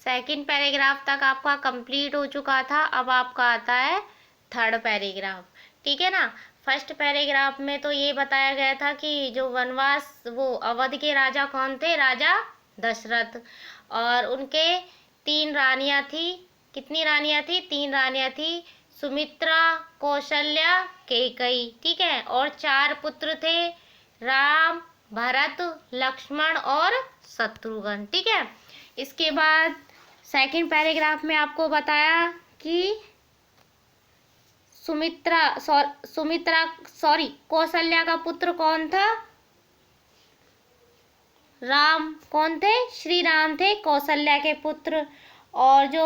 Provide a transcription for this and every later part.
Second paragraph तक आपका complete हो चुका था। अब आपका आता है थर्ड पैराग्राफ, ठीक है ना। फर्स्ट पैराग्राफ में तो ये बताया गया था कि जो वनवास, वो अवध के राजा कौन थे, राजा दशरथ, और उनके 3 रानियां थी। कितनी रानियां थी? 3 रानियां थी, सुमित्रा, कौशल्या, कैकेयी, ठीक है। और 4 पुत्र थे, राम, भरत, लक्ष्मण और शत्रुघ्न, ठीक है। इसके बाद सेकंड पैराग्राफ में आपको बताया कि कौशल्या का पुत्र कौन था? राम। कौन थे? श्री राम थे कौशल्या के पुत्र। और जो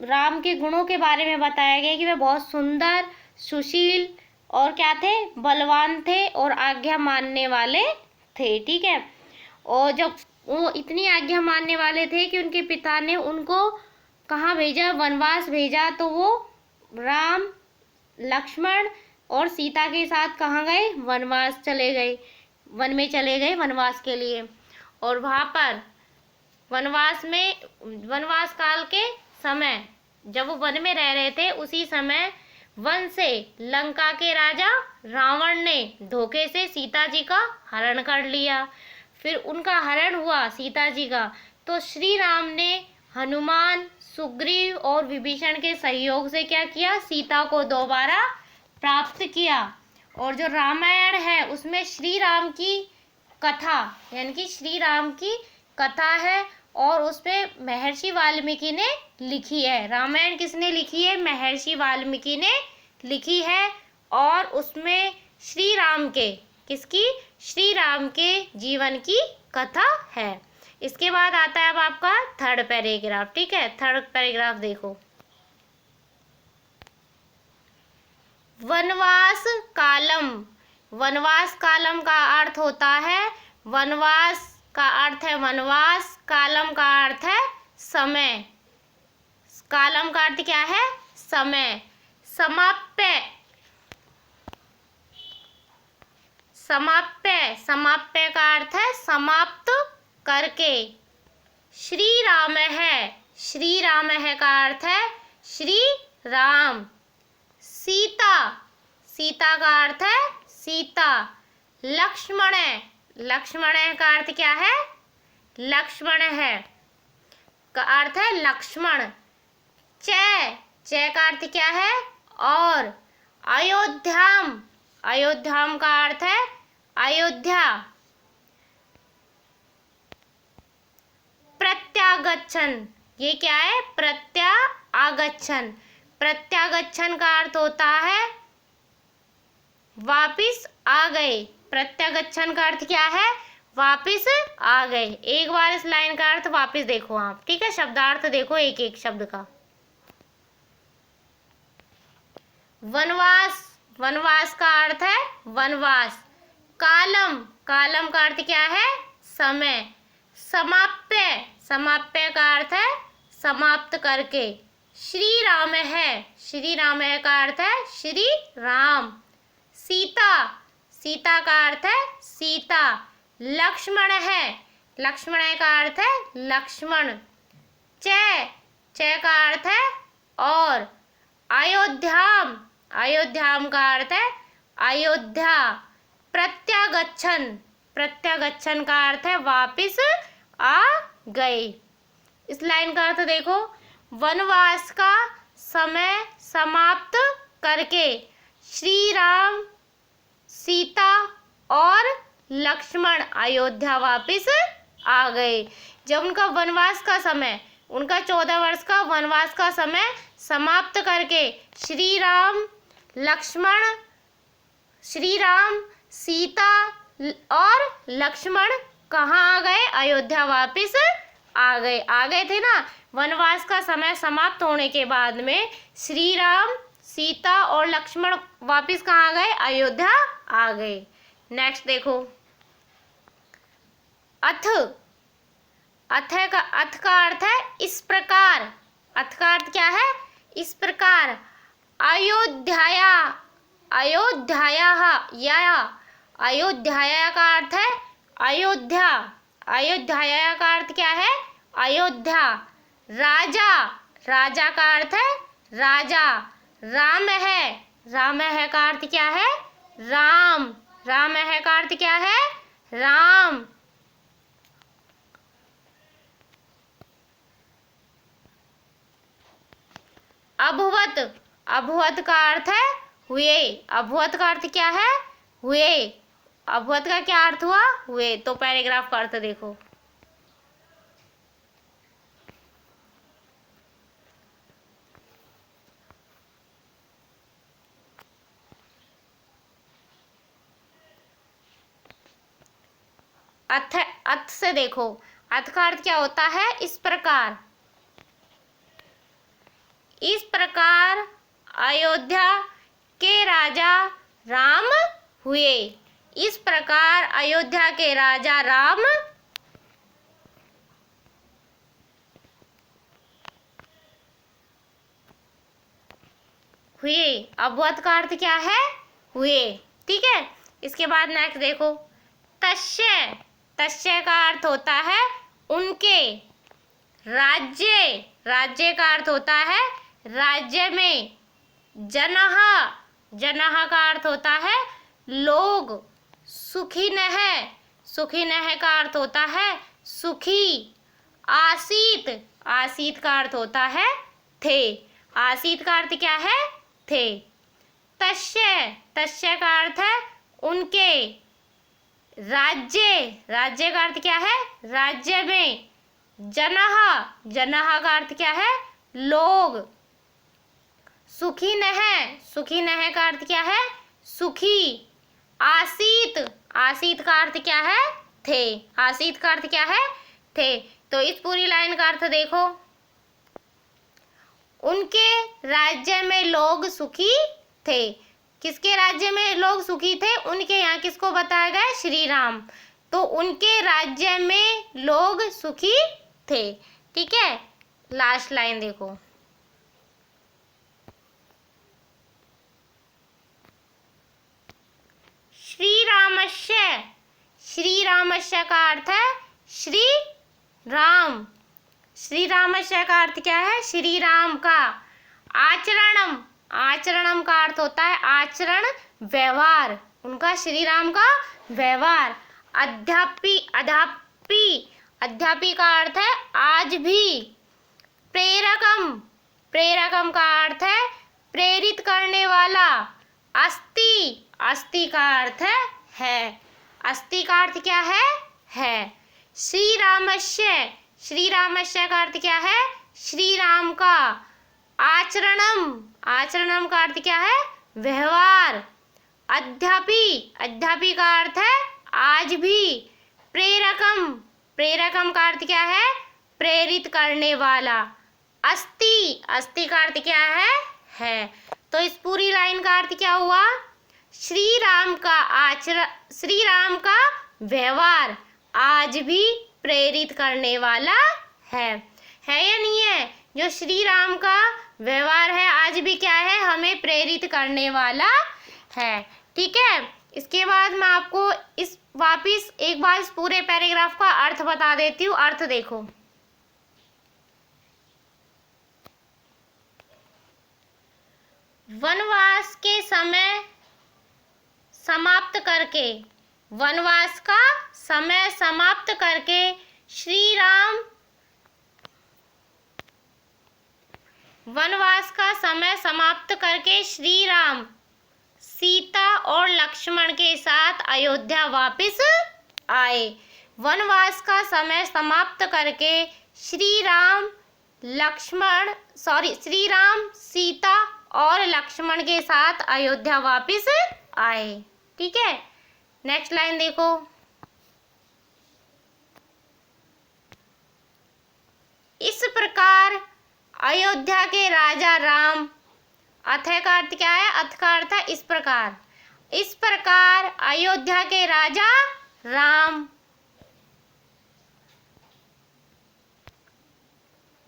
राम के गुणों के बारे में बताया गया कि वे बहुत सुंदर, सुशील और क्या थे? बलवान थे और आज्ञा मानने वाले थे, ठीक है। और जब वो इतनी आज्ञा मानने वाले थे कि उनके पिता ने उनको कहाँ भेजा? वनवास भेजा। तो वो राम, लक्ष्मण और सीता के साथ कहाँ गए? वनवास चले गए, वन में चले गए वनवास के लिए। और वहाँ पर वनवास काल के समय जब वो वन में रह रहे थे, उसी समय वन से लंका के राजा रावण ने धोखे से सीता जी का हरण कर लिया। फिर उनका हरण हुआ सीता जी का, तो श्री राम ने हनुमान, सुग्रीव और विभीषण के सहयोग से क्या किया? सीता को दोबारा प्राप्त किया। और जो रामायण है उसमें श्री राम की कथा, यानी कि श्री राम की कथा है, और उसमें महर्षि वाल्मीकि ने लिखी है। रामायण किसने लिखी है? महर्षि वाल्मीकि ने लिखी है। और उसमें श्री राम के, किसकी? श्री राम के जीवन की कथा है। इसके बाद आता है अब आपका थर्ड पैराग्राफ, ठीक है। थर्ड पैराग्राफ देखो, वनवास कालम। वनवास कालम का अर्थ होता है, वनवास का अर्थ है वनवास, कालम का अर्थ है समय। कालम का अर्थ क्या है? समय। समाप्य, समाप्य, समाप्य का अर्थ है समाप्त करके। श्री राम है, श्री राम है का अर्थ है श्री राम। सीता, सीता का अर्थ है सीता। लक्ष्मण, लक्ष्मण का अर्थ क्या है? लक्ष्मण है का अर्थ है लक्ष्मण। चै, चै का अर्थ क्या है? और। अयोध्याम, अयोध्याम का अर्थ है अयोध्या। प्रत्यागच्छन, ये क्या है? प्रत्यागच्छन। प्रत्यागच्छन का अर्थ होता है वापिस आ गए। प्रत्यागच्छन का अर्थ क्या है? वापिस आ गए। एक बार इस लाइन का अर्थ वापिस देखो आप, ठीक है। शब्दार्थ देखो एक एक शब्द का। वनवास, वनवास का अर्थ है वनवास। कालम, कालम का अर्थ क्या है? समय। समाप्य, समाप्य का अर्थ है समाप्त करके। श्री राम है, श्री राम है का अर्थ है श्री राम। सीता, सीता का अर्थ है सीता। लक्ष्मण है, लक्ष्मण का अर्थ है लक्ष्मण। चै, चै का अर्थ है और। अयोध्याम, अयोध्याम का अर्थ है अयोध्या। प्रत्यागच्छन, प्रत्यागच्छन का अर्थ है वापिस आ गए। इस लाइन का अर्थ देखो, वनवास का समय समाप्त करके श्री राम, सीता और लक्ष्मण अयोध्या वापिस आ गए। जब उनका वनवास का समय, उनका 14 वर्ष का वनवास का समय समाप्त करके श्री राम, लक्ष्मण, श्री राम, सीता और लक्ष्मण कहाँ आ गए? अयोध्या वापिस आ गए। आ गए थे ना। वनवास का समय समाप्त होने के बाद में श्री राम, सीता और लक्ष्मण वापिस कहाँ आ गए? अयोध्या आ गए। नेक्स्ट देखो, अथ, अथ का अर्थ है इस प्रकार। अथ का अर्थ क्या है? इस प्रकार। अयोध्याया, अयोध्याया, या अयोध्याया का अर्थ है अयोध्या। अयोध्याया का अर्थ क्या है? अयोध्या। राजा, राजा का अर्थ है राजा। राम है, राम है का अर्थ क्या है? राम, राम है का अर्थ क्या है? राम। अभवत, अभवत का अर्थ है हुए। अभवत का अर्थ क्या है? हुए। अभवत का क्या अर्थ हुआ? हुए। तो पैराग्राफ का अर्थ देखो। अर्थ, अर्थ से देखो, अर्थ का अर्थ क्या होता है? इस प्रकार, इस प्रकार अयोध्या के राजा राम हुए। इस प्रकार अयोध्या के राजा राम हुए। अभवत का अर्थ क्या है? हुए। ठीक है, इसके बाद नेक्स्ट देखो, तस्य, तस्य का अर्थ होता है उनके। राज्य, राज्य का अर्थ होता है राज्य में। जनः, जनः का अर्थ होता है लोग। सुखिनः, सुखिनः का अर्थ होता है सुखी। आसीत, आसीत का अर्थ होता है थे। आसीत का अर्थ क्या है? थे। तस्य, तस्य का अर्थ है उनके। राज्य, राज्य का अर्थ क्या है? राज्य में। जनः, जनः का अर्थ क्या है? लोग। सुखिनः, सुखिनः का अर्थ क्या है? सुखी। आसीत, आसीत का अर्थ क्या है? थे। आसीत का अर्थ क्या है? थे। तो इस पूरी लाइन का अर्थ देखो, उनके राज्य में लोग सुखी थे। किसके राज्य में लोग सुखी थे? उनके, यहाँ किसको बताया गया? श्री राम। तो उनके राज्य में लोग सुखी थे। ठीक है, लास्ट लाइन देखो, श्री रामस्य, श्री रामस्य का अर्थ है श्री राम। श्री रामस्य का अर्थ क्या है? श्री राम का। आचरणम, आचरणम का अर्थ होता है आचरण, व्यवहार। उनका श्री राम का व्यवहार। अध्यापी, अध्यापी, अध्यापी का अर्थ है आज भी। प्रेरकम, प्रेरकम का अर्थ है प्रेरित करने वाला। अस्ति, अस्ति का अर्थ है। अस्ति का अर्थ क्या है? है। श्री रामस्य, श्री रामस्य का अर्थ क्या है? श्री राम का। आचरणम, आचरणम का अर्थ क्या है? व्यवहार। अध्यापी, अध्यापी का अर्थ है आज भी। प्रेरकम, प्रेरकम का अर्थ क्या है? प्रेरित करने वाला। अस्ति, अस्ति का अर्थ क्या है। तो इस पूरी लाइन का अर्थ क्या हुआ? श्री राम का आचरण, श्री राम का व्यवहार आज भी प्रेरित करने वाला है या नहीं है? जो श्री राम का व्यवहार है आज भी क्या है? हमें प्रेरित करने वाला है। ठीक है, इसके बाद मैं आपको इस वापिस एक बार इस पूरे पैराग्राफ का अर्थ बता देती हूँ। अर्थ देखो, वनवास के समय समाप्त करके, वनवास का समय समाप्त करके श्री राम, वनवास का समय समाप्त करके श्री राम सीता और लक्ष्मण के साथ अयोध्या वापस आए। वनवास का समय समाप्त करके श्री राम सीता और लक्ष्मण के साथ अयोध्या वापस आए। ठीक है, नेक्स्ट लाइन देखो, इस प्रकार अयोध्या के राजा राम, अथ का अर्थ क्या है? अथ का अर्थ है इस प्रकार। इस प्रकार अयोध्या के राजा राम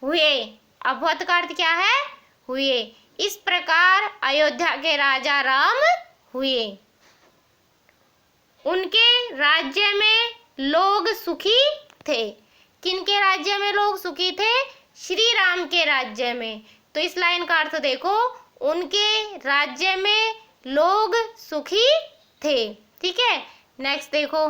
हुए। अभवत का अर्थ क्या है? हुए। इस प्रकार अयोध्या के राजा राम हुए। उनके राज्य में लोग सुखी थे। किनके राज्य में लोग सुखी थे? श्री राम के राज्य में। तो इस लाइन का अर्थ देखो, उनके राज्य में लोग सुखी थे। ठीक है, नेक्स्ट देखो,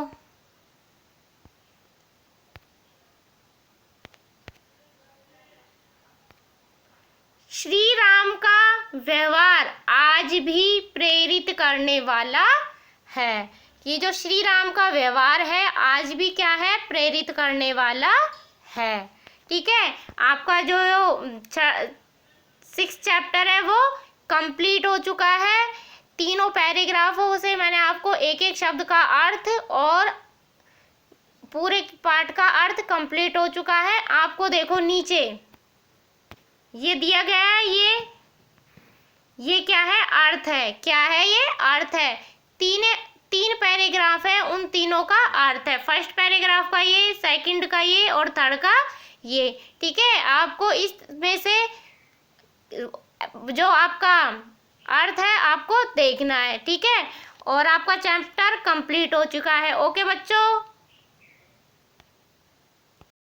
श्री राम का व्यवहार आज भी प्रेरित करने वाला है। ये जो श्री राम का व्यवहार है आज भी क्या है, प्रेरित करने वाला है। ठीक है, आपका जो 6 चैप्टर है वो कंप्लीट हो चुका है। तीनों पैराग्राफों से मैंने आपको एक एक शब्द का अर्थ और पूरे पाठ का अर्थ कंप्लीट हो चुका है। आपको देखो नीचे ये दिया गया है, ये क्या है, अर्थ है। क्या है ये, अर्थ है। तीन पैराग्राफ है, उन तीनों का अर्थ है। फर्स्ट पैराग्राफ का ये, सेकंड का ये और थर्ड का ये। ठीक है, आपको इसमें से जो आपका अर्थ है आपको देखना है। ठीक है, और आपका चैप्टर कंप्लीट हो चुका है। ओके बच्चों।